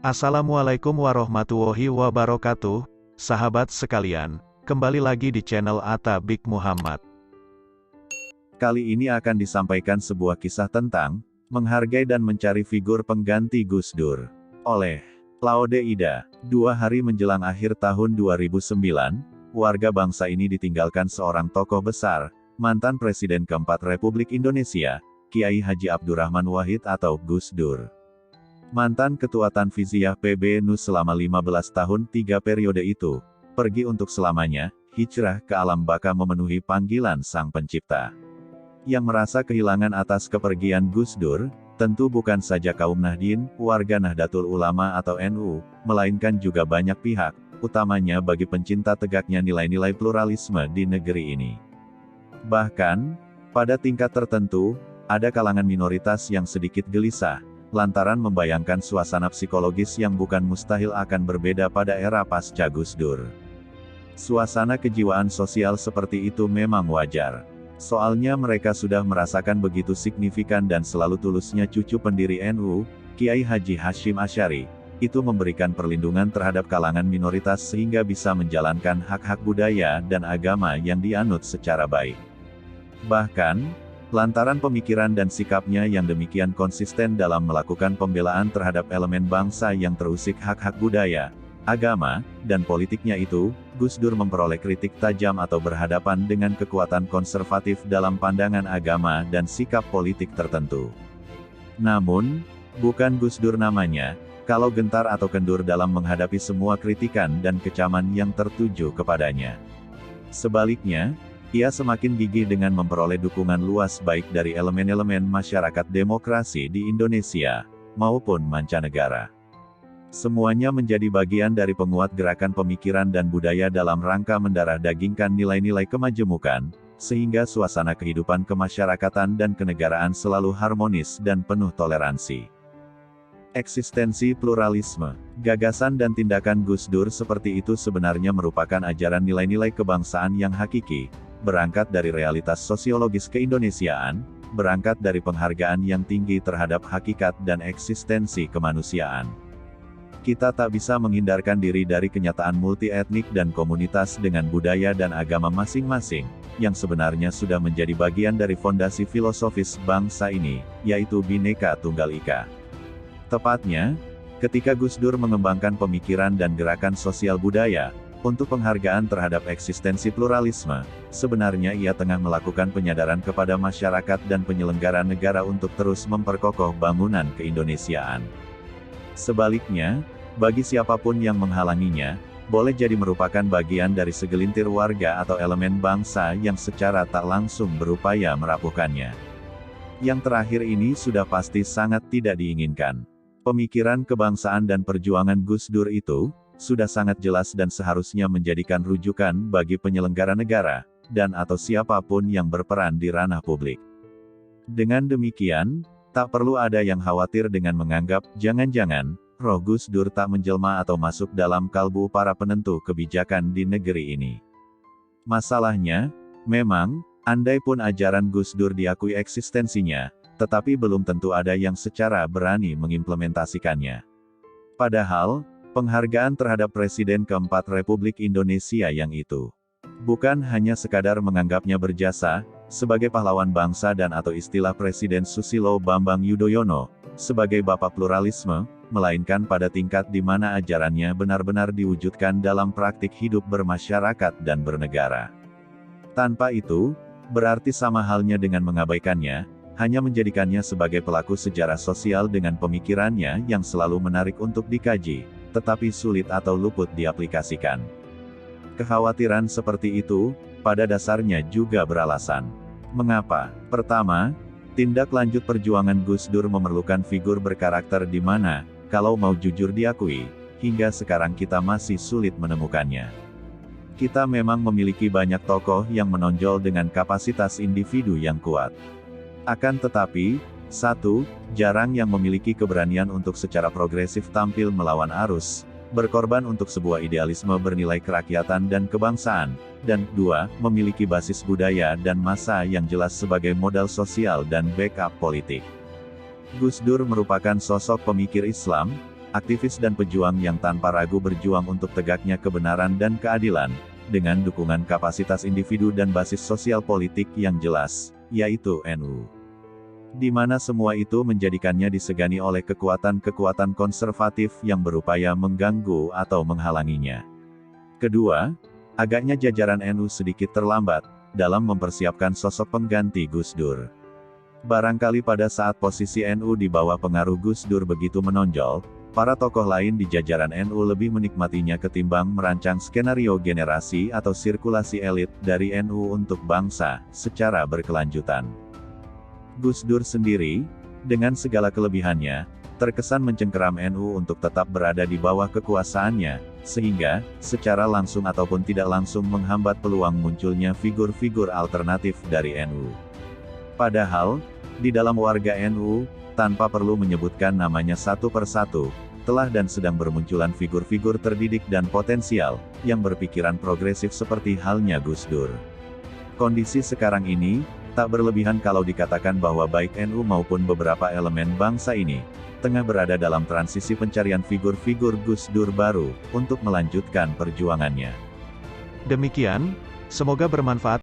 Assalamualaikum warahmatullahi wabarakatuh, sahabat sekalian, kembali lagi di channel Atta Bik Muhammad. Kali ini akan disampaikan sebuah kisah tentang menghargai dan mencari figur pengganti Gus Dur oleh Laude Ida. 2 hari menjelang akhir tahun 2009, warga bangsa ini ditinggalkan seorang tokoh besar, mantan Presiden keempat Republik Indonesia, Kiai Haji Abdurrahman Wahid atau Gus Dur. Mantan Ketua Tanfiziyah PB NU selama 15 tahun 3 periode itu, pergi untuk selamanya, hijrah ke alam baka memenuhi panggilan Sang Pencipta. Yang merasa kehilangan atas kepergian Gus Dur, tentu bukan saja kaum Nahdien, warga Nahdlatul Ulama atau NU, melainkan juga banyak pihak, utamanya bagi pencinta tegaknya nilai-nilai pluralisme di negeri ini. Bahkan, pada tingkat tertentu, ada kalangan minoritas yang sedikit gelisah, lantaran membayangkan suasana psikologis yang bukan mustahil akan berbeda pada era pasca Gus Dur. Suasana kejiwaan sosial seperti itu memang wajar. Soalnya mereka sudah merasakan begitu signifikan dan selalu tulusnya cucu pendiri NU, Kiai Haji Hashim Asy'ari, itu memberikan perlindungan terhadap kalangan minoritas sehingga bisa menjalankan hak-hak budaya dan agama yang dianut secara baik. Bahkan, lantaran pemikiran dan sikapnya yang demikian konsisten dalam melakukan pembelaan terhadap elemen bangsa yang terusik hak-hak budaya, agama, dan politiknya itu, Gus Dur memperoleh kritik tajam atau berhadapan dengan kekuatan konservatif dalam pandangan agama dan sikap politik tertentu. Namun, bukan Gus Dur namanya, kalau gentar atau kendur dalam menghadapi semua kritikan dan kecaman yang tertuju kepadanya. Sebaliknya, ia semakin gigih dengan memperoleh dukungan luas baik dari elemen-elemen masyarakat demokrasi di Indonesia, maupun mancanegara. Semuanya menjadi bagian dari penguat gerakan pemikiran dan budaya dalam rangka mendarah dagingkan nilai-nilai kemajemukan, sehingga suasana kehidupan kemasyarakatan dan kenegaraan selalu harmonis dan penuh toleransi. Eksistensi pluralisme, gagasan dan tindakan Gus Dur seperti itu sebenarnya merupakan ajaran nilai-nilai kebangsaan yang hakiki, berangkat dari realitas sosiologis keindonesiaan, berangkat dari penghargaan yang tinggi terhadap hakikat dan eksistensi kemanusiaan. Kita tak bisa menghindarkan diri dari kenyataan multi-etnik dan komunitas dengan budaya dan agama masing-masing, yang sebenarnya sudah menjadi bagian dari fondasi filosofis bangsa ini, yaitu Bhinneka Tunggal Ika. Tepatnya, ketika Gus Dur mengembangkan pemikiran dan gerakan sosial budaya, untuk penghargaan terhadap eksistensi pluralisme, sebenarnya ia tengah melakukan penyadaran kepada masyarakat dan penyelenggara negara untuk terus memperkokoh bangunan keindonesiaan. Sebaliknya, bagi siapapun yang menghalanginya, boleh jadi merupakan bagian dari segelintir warga atau elemen bangsa yang secara tak langsung berupaya merapuhkannya. Yang terakhir ini sudah pasti sangat tidak diinginkan. Pemikiran kebangsaan dan perjuangan Gus Dur itu, sudah sangat jelas dan seharusnya menjadikan rujukan bagi penyelenggara negara, dan atau siapapun yang berperan di ranah publik. Dengan demikian, tak perlu ada yang khawatir dengan menganggap, jangan-jangan, roh Gus Dur tak menjelma atau masuk dalam kalbu para penentu kebijakan di negeri ini. Masalahnya, memang, andai pun ajaran Gus Dur diakui eksistensinya, tetapi belum tentu ada yang secara berani mengimplementasikannya. Padahal, penghargaan terhadap Presiden keempat Republik Indonesia yang itu bukan hanya sekadar menganggapnya berjasa, sebagai pahlawan bangsa dan atau istilah Presiden Susilo Bambang Yudhoyono, sebagai bapak pluralisme, melainkan pada tingkat di mana ajarannya benar-benar diwujudkan dalam praktik hidup bermasyarakat dan bernegara. Tanpa itu, berarti sama halnya dengan mengabaikannya, hanya menjadikannya sebagai pelaku sejarah sosial dengan pemikirannya yang selalu menarik untuk dikaji, tetapi sulit atau luput diaplikasikan. Kekhawatiran seperti itu, pada dasarnya juga beralasan. Mengapa? Pertama, tindak lanjut perjuangan Gus Dur memerlukan figur berkarakter di mana, kalau mau jujur diakui, hingga sekarang kita masih sulit menemukannya. Kita memang memiliki banyak tokoh yang menonjol dengan kapasitas individu yang kuat. Akan tetapi, satu, jarang yang memiliki keberanian untuk secara progresif tampil melawan arus, berkorban untuk sebuah idealisme bernilai kerakyatan dan kebangsaan, dan dua, memiliki basis budaya dan massa yang jelas sebagai modal sosial dan backup politik. Gus Dur merupakan sosok pemikir Islam, aktivis dan pejuang yang tanpa ragu berjuang untuk tegaknya kebenaran dan keadilan, dengan dukungan kapasitas individu dan basis sosial politik yang jelas, yaitu NU. Di mana semua itu menjadikannya disegani oleh kekuatan-kekuatan konservatif yang berupaya mengganggu atau menghalanginya. Kedua, agaknya jajaran NU sedikit terlambat dalam mempersiapkan sosok pengganti Gus Dur. Barangkali pada saat posisi NU di bawah pengaruh Gus Dur begitu menonjol, para tokoh lain di jajaran NU lebih menikmatinya ketimbang merancang skenario generasi atau sirkulasi elit dari NU untuk bangsa secara berkelanjutan. Gus Dur sendiri, dengan segala kelebihannya, terkesan mencengkeram NU untuk tetap berada di bawah kekuasaannya, sehingga, secara langsung ataupun tidak langsung menghambat peluang munculnya figur-figur alternatif dari NU. Padahal, di dalam warga NU, tanpa perlu menyebutkan namanya satu persatu, telah dan sedang bermunculan figur-figur terdidik dan potensial, yang berpikiran progresif seperti halnya Gus Dur. Kondisi sekarang ini, tak berlebihan kalau dikatakan bahwa baik NU maupun beberapa elemen bangsa ini, tengah berada dalam transisi pencarian figur-figur Gus Dur baru, untuk melanjutkan perjuangannya. Demikian, semoga bermanfaat.